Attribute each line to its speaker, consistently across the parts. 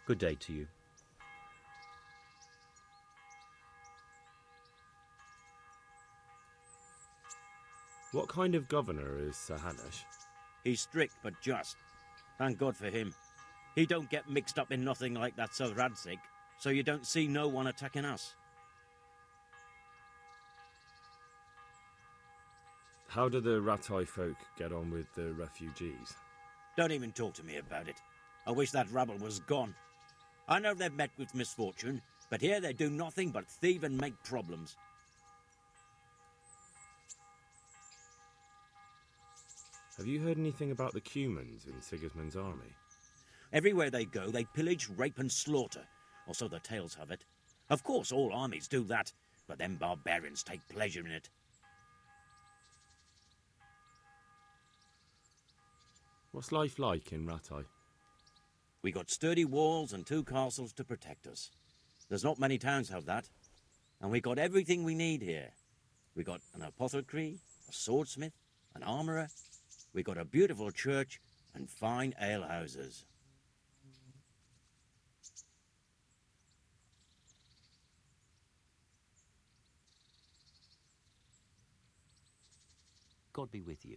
Speaker 1: Good day to you.
Speaker 2: What kind of governor is Sir Hanush?
Speaker 1: He's strict but just. Thank God for him. He don't get mixed up in nothing like that Sir Radzig, so you don't see no one attacking us.
Speaker 2: How do the Ratai folk get on with the refugees?
Speaker 1: Don't even talk to me about it. I wish that rabble was gone. I know they've met with misfortune, but here they do nothing but thieve and make problems.
Speaker 2: Have you heard anything about the Cumans in Sigismund's army?
Speaker 1: Everywhere they go, they pillage, rape and slaughter, or so the tales have it. Of course, all armies do that, but them barbarians take pleasure in it.
Speaker 2: What's life like in Ratai?
Speaker 1: We got sturdy walls and 2 castles to protect us. There's not many towns have that. And we got everything we need here. We got an apothecary, a swordsmith, an armourer. We got a beautiful church and fine alehouses. God be with you.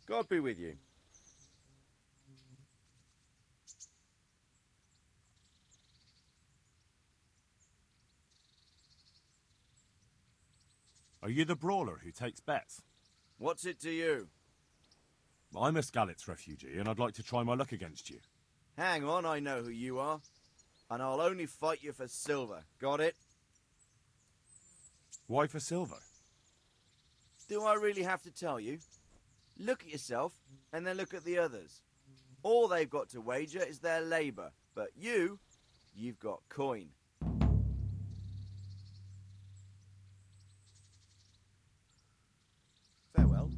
Speaker 3: God be with you.
Speaker 4: Are you the brawler who takes bets?
Speaker 3: What's it to you?
Speaker 4: I'm a Skalitz refugee, and I'd like to try my luck against you.
Speaker 3: Hang on, I know who you are. And I'll only fight you for silver. Got it?
Speaker 4: Why for silver?
Speaker 3: Do I really have to tell you? Look at yourself, and then look at the others. All they've got to wager is their labour. But you've got coin. Farewell.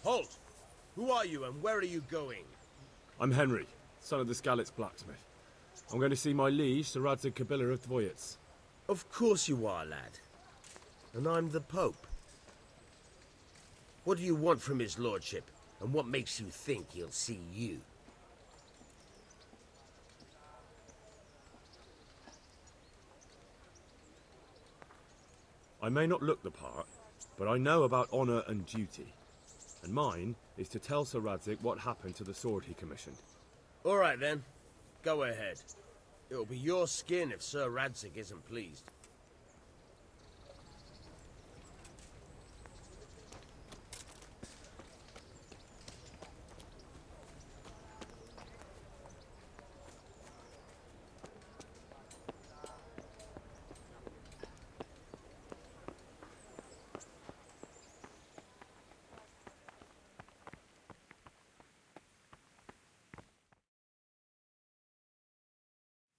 Speaker 5: Halt! Who are you and where are you going?
Speaker 2: I'm Henry, son of the Skalitz blacksmith. I'm going to see my liege, Sir Radzig Kabila of Dvoyets.
Speaker 5: Of course you are, lad. And I'm the Pope. What do you want from his lordship? And what makes you think he'll see you?
Speaker 2: I may not look the part, but I know about honour and duty. And mine is to tell Sir Radzig what happened to the sword he commissioned.
Speaker 5: All right, then. Go ahead. It'll be your skin if Sir Radzig isn't pleased.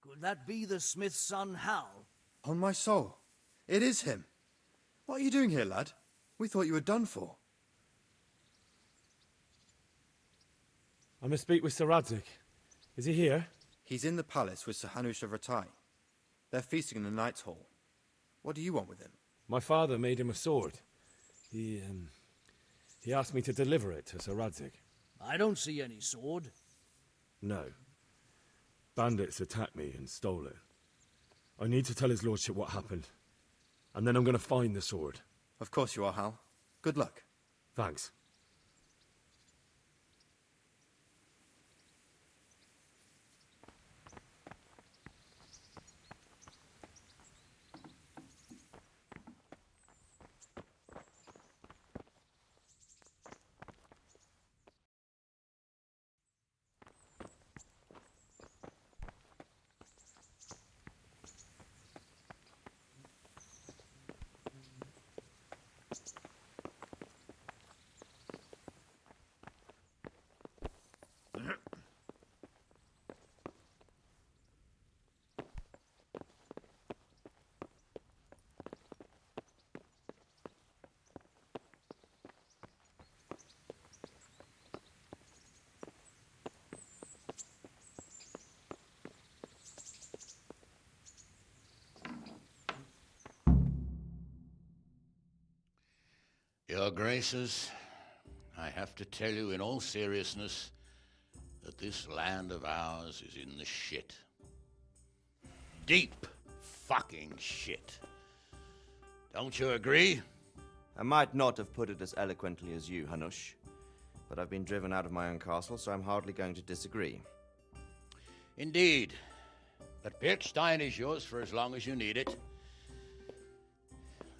Speaker 6: Could that be the smith's son, Hal?
Speaker 7: On my soul.
Speaker 6: It is him. What are you doing here, lad? We thought you were done for.
Speaker 2: I must speak with Sir Radzig. Is he here?
Speaker 6: He's in the palace with Sir Hanush of Rattay. They're feasting in the Knight's Hall. What do you want with him?
Speaker 2: My father made him a sword. He asked me to deliver it to Sir Radzig.
Speaker 7: I don't see any sword.
Speaker 2: No. Bandits attacked me and stole it. I need to tell his lordship what happened. And then I'm going to find the sword.
Speaker 6: Of course you are, Hal. Good luck.
Speaker 2: Thanks.
Speaker 8: Your Graces, I have to tell you in all seriousness that this land of ours is in the shit. Deep fucking shit. Don't you agree?
Speaker 3: I might not have put it as eloquently as you, Hanush, but I've been driven out of my own castle, so I'm hardly going to disagree.
Speaker 8: Indeed. But Pirkstein is yours for as long as you need it.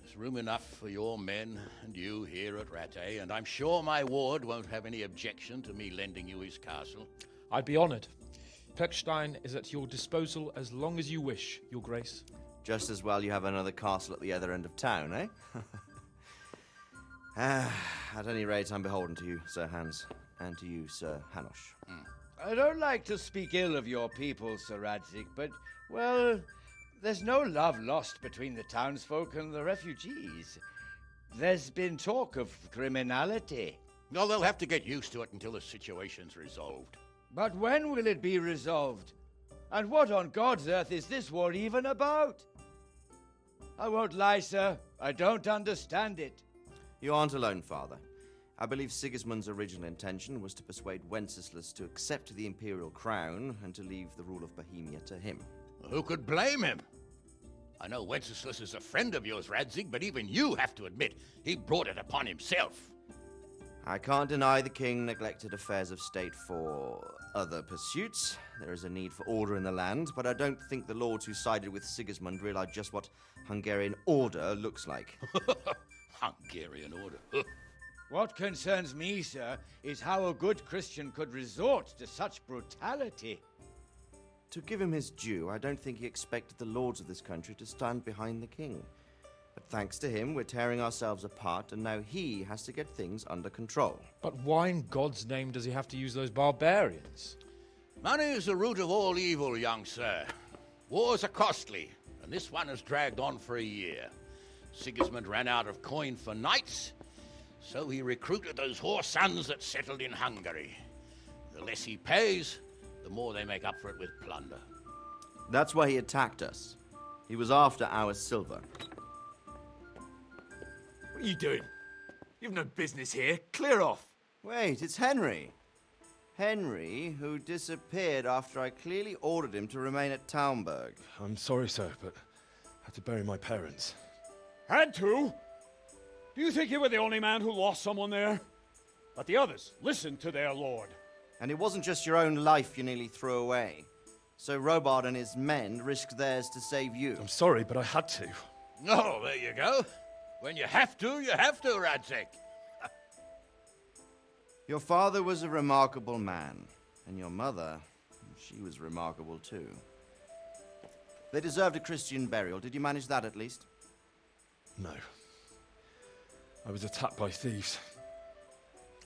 Speaker 8: There's room enough for your men and you here at Rattay, and I'm sure my ward won't have any objection to me lending you his castle.
Speaker 9: I'd be honoured. Pirkstein is at your disposal as long as you wish, Your Grace.
Speaker 3: Just as well you have another castle at the other end of town, eh? At any rate, I'm beholden to you, Sir Hans, and to you, Sir Hanush.
Speaker 10: I don't like to speak ill of your people, Sir Radzig, but, well, there's no love lost between the townsfolk and the refugees. There's been talk of criminality.
Speaker 8: No, they'll have to get used to it until the situation's resolved.
Speaker 10: But when will it be resolved? And what on God's earth is this war even about? I won't lie, sir. I don't understand it.
Speaker 3: You aren't alone, Father. I believe Sigismund's original intention was to persuade Wenceslas to accept the imperial crown and to leave the rule of Bohemia to him.
Speaker 8: Who could blame him? I know Wenceslas is a friend of yours, Radzig, but even you have to admit he brought it upon himself.
Speaker 3: I can't deny the king neglected affairs of state for other pursuits. There is a need for order in the land, but I don't think the lords who sided with Sigismund realized just what Hungarian order looks like.
Speaker 8: Hungarian order.
Speaker 10: What concerns me, sir, is how a good Christian could resort to such brutality.
Speaker 3: To give him his due, I don't think he expected the lords of this country to stand behind the king. But thanks to him, we're tearing ourselves apart, and now he has to get things under control.
Speaker 9: But why in God's name does he have to use those barbarians?
Speaker 8: Money is the root of all evil, young sir. Wars are costly, and this one has dragged on for a year. Sigismund ran out of coin for knights, so he recruited those whore sons that settled in Hungary. The less he pays, the more they make up for it with plunder.
Speaker 3: That's why he attacked us. He was after our silver.
Speaker 11: What are you doing? You've no business here. Clear off.
Speaker 3: Wait, it's Henry. Henry, who disappeared after I clearly ordered him to remain at Taunberg.
Speaker 2: I'm sorry, sir, but I had to bury my parents.
Speaker 12: Had to? Do you think you were the only man who lost someone there? But the others listened to their lord.
Speaker 3: And it wasn't just your own life you nearly threw away. So Robard and his men risked theirs to save you.
Speaker 2: I'm sorry, but I had to.
Speaker 8: Oh, there you go. When you have to, Radzig.
Speaker 3: Your father was a remarkable man, and your mother, she was remarkable too. They deserved a Christian burial. Did you manage that at least?
Speaker 2: No. I was attacked by thieves.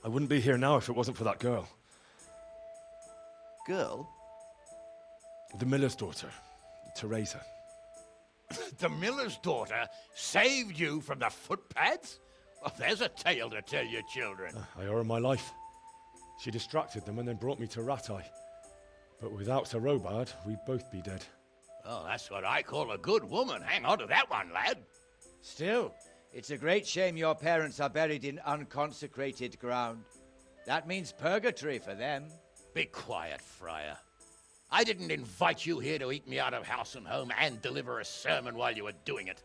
Speaker 2: I wouldn't be here now if it wasn't for that girl.
Speaker 3: Girl?
Speaker 2: The miller's daughter, Teresa.
Speaker 8: The miller's daughter saved you from the footpads? Well, there's a tale to tell your children.
Speaker 2: I owe her my life. She distracted them and then brought me to Rattay. But without Sir Robard, we'd both be dead.
Speaker 8: Oh, that's what I call a good woman. Hang on to that one, lad.
Speaker 10: Still, it's a great shame your parents are buried in unconsecrated ground. That means purgatory for them.
Speaker 8: Be quiet, Friar. I didn't invite you here to eat me out of house and home and deliver a sermon while you were doing it.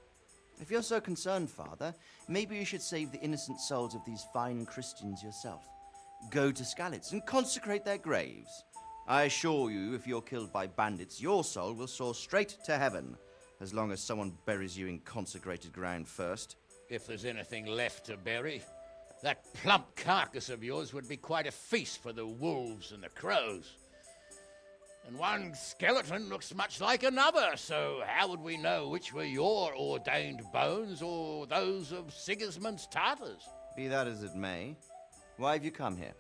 Speaker 3: If you're so concerned, Father, maybe you should save the innocent souls of these fine Christians yourself. Go to Skalitz and consecrate their graves. I assure you, if you're killed by bandits, your soul will soar straight to heaven, as long as someone buries you in consecrated ground first.
Speaker 8: If there's anything left to bury, that plump carcass of yours would be quite a feast for the wolves and the crows. And one skeleton looks much like another, so how would we know which were your ordained bones or those of Sigismund's Tartars?
Speaker 3: Be that as it may, why have you come here?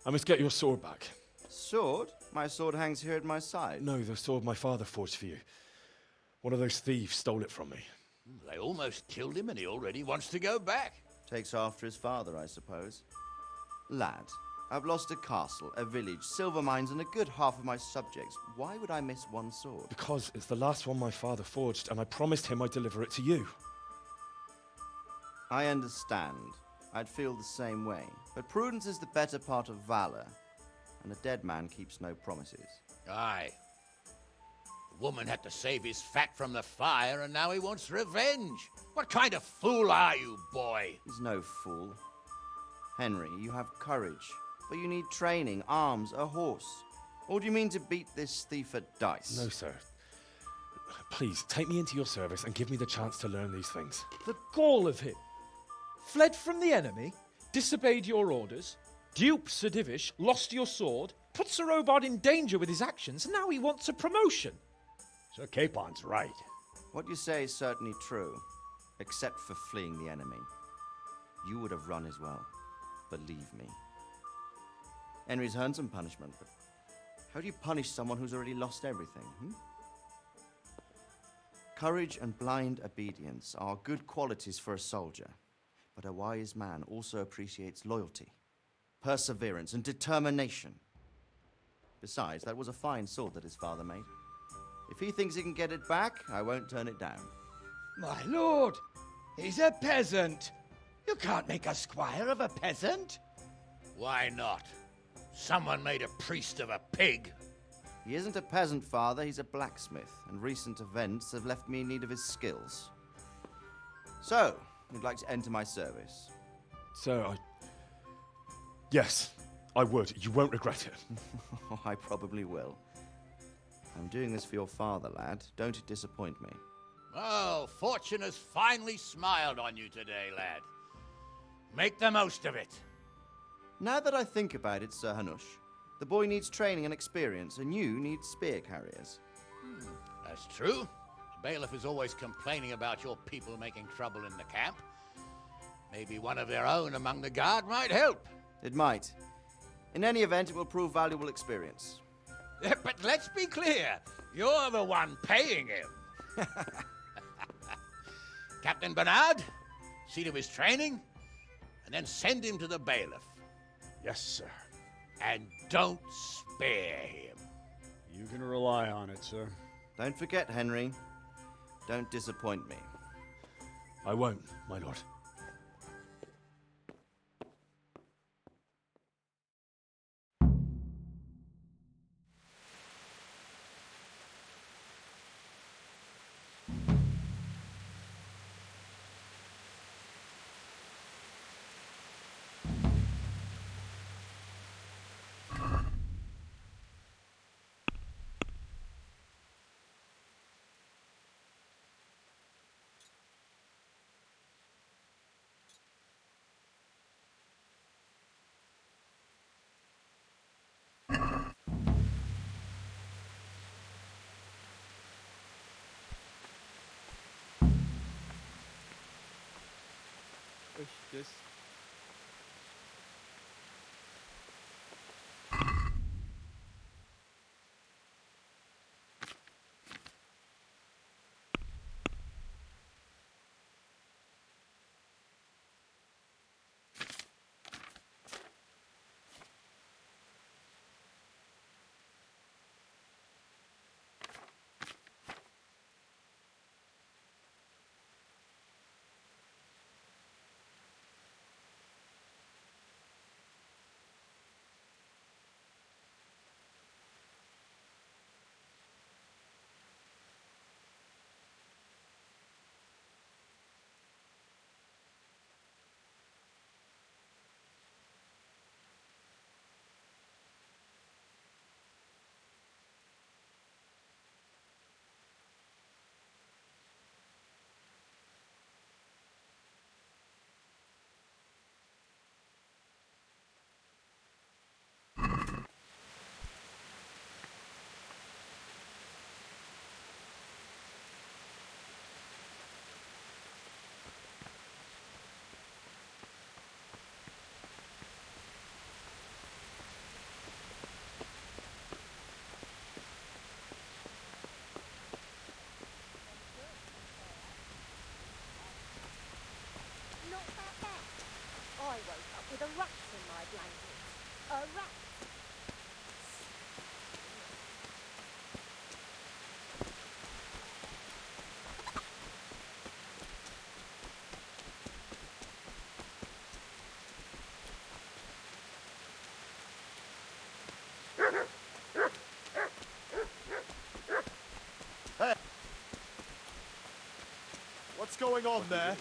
Speaker 2: I must get your sword back.
Speaker 3: Sword? My sword hangs here at my side.
Speaker 2: No, the sword my father forged for you. One of those thieves stole it from me.
Speaker 8: They almost killed him and he already wants to go back.
Speaker 3: Takes after his father, I suppose. Lad, I've lost a castle, a village, silver mines, and a good half of my subjects. Why would I miss one sword?
Speaker 2: Because it's the last one my father forged, and I promised him I'd deliver it to you.
Speaker 3: I understand. I'd feel the same way. But prudence is the better part of valor, and a dead man keeps no promises.
Speaker 8: Aye. The woman had to save his fat from the fire, and now he wants revenge. What kind of fool are you, boy?
Speaker 3: He's no fool. Henry, you have courage, but you need training, arms, a horse. Or do you mean to beat this thief at dice?
Speaker 2: No, sir. Please, take me into your service and give me the chance to learn these things.
Speaker 9: The gall of him. Fled from the enemy, disobeyed your orders, duped Sir Divish, lost your sword, put Sir Robard in danger with his actions, and now he wants a promotion.
Speaker 12: Sir Capon's right.
Speaker 3: What you say is certainly true, except for fleeing the enemy. You would have run as well, believe me. Henry's earned some punishment, but how do you punish someone who's already lost everything? Courage and blind obedience are good qualities for a soldier, but a wise man also appreciates loyalty, perseverance, and determination. Besides, that was a fine sword that his father made. If he thinks he can get it back, I won't turn it down.
Speaker 10: My lord, he's a peasant. You can't make a squire of a peasant.
Speaker 8: Why not? Someone made a priest of a pig.
Speaker 3: He isn't a peasant, Father, he's a blacksmith, and recent events have left me in need of his skills. So, you'd like to enter my service?
Speaker 2: Sir, Yes, I would. You won't regret it.
Speaker 3: I probably will. I'm doing this for your father, lad. Don't disappoint me.
Speaker 8: Oh, fortune has finally smiled on you today, lad. Make the most of it.
Speaker 3: Now that I think about it, Sir Hanush, the boy needs training and experience, and you need spear carriers.
Speaker 8: That's true. The bailiff is always complaining about your people making trouble in the camp. Maybe one of their own among the guard might help.
Speaker 3: It might. In any event, it will prove valuable experience.
Speaker 8: But let's be clear. You're the one paying him. Captain Bernard, see to his training, and then send him to the bailiff.
Speaker 12: Yes, sir.
Speaker 8: And don't spare him.
Speaker 12: You can rely on it, sir.
Speaker 3: Don't forget, Henry. Don't disappoint me.
Speaker 2: I won't, my lord.
Speaker 6: This.
Speaker 4: going on there?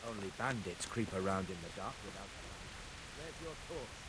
Speaker 13: Only bandits creep around in the dark without... Where's your torch?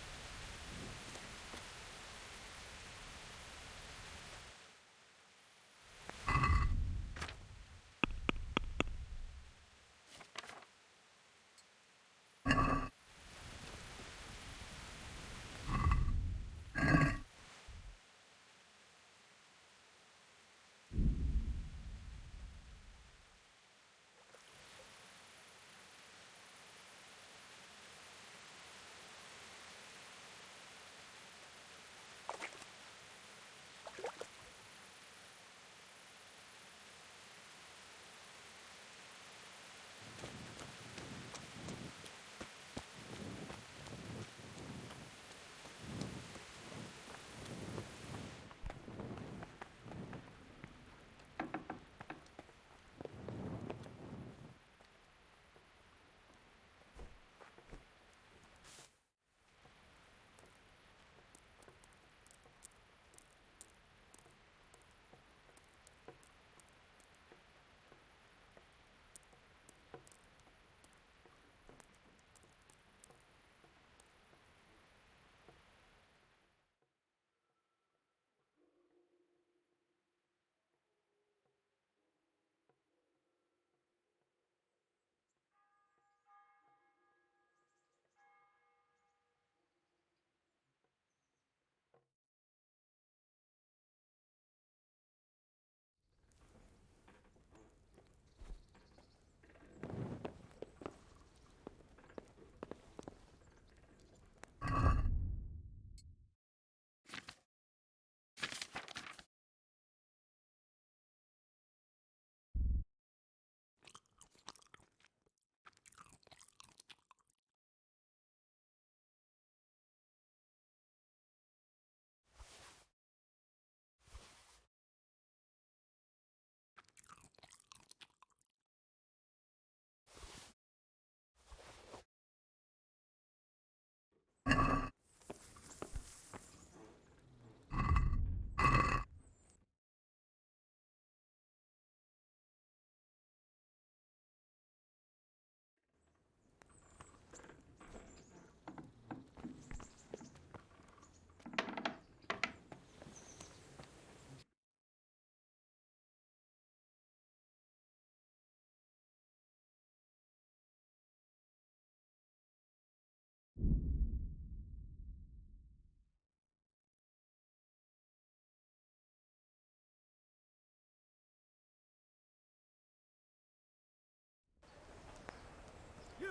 Speaker 12: You!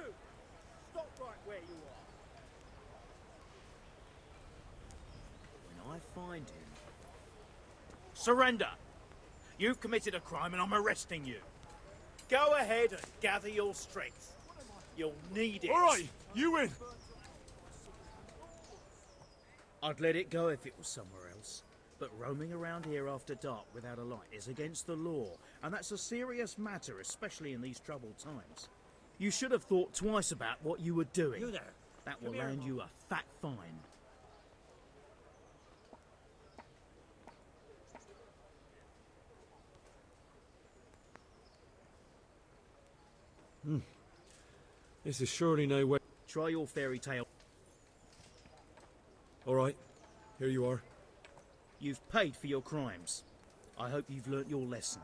Speaker 12: Stop right where you are.
Speaker 7: When I find him, surrender!
Speaker 11: You've committed a crime and I'm arresting you. Go ahead and gather your strength. You'll need it.
Speaker 4: All right, you win.
Speaker 7: I'd let it go if it was somewhere else. But roaming around here after dark without a light is against the law, and that's a serious matter, especially in these troubled times. You should have thought twice about what you were doing.
Speaker 11: You there.
Speaker 7: That will land you a fat fine.
Speaker 2: This is surely no way.
Speaker 7: Try your fairy tale.
Speaker 2: All right, here you are.
Speaker 7: You've paid for your crimes. I hope you've learnt your lesson.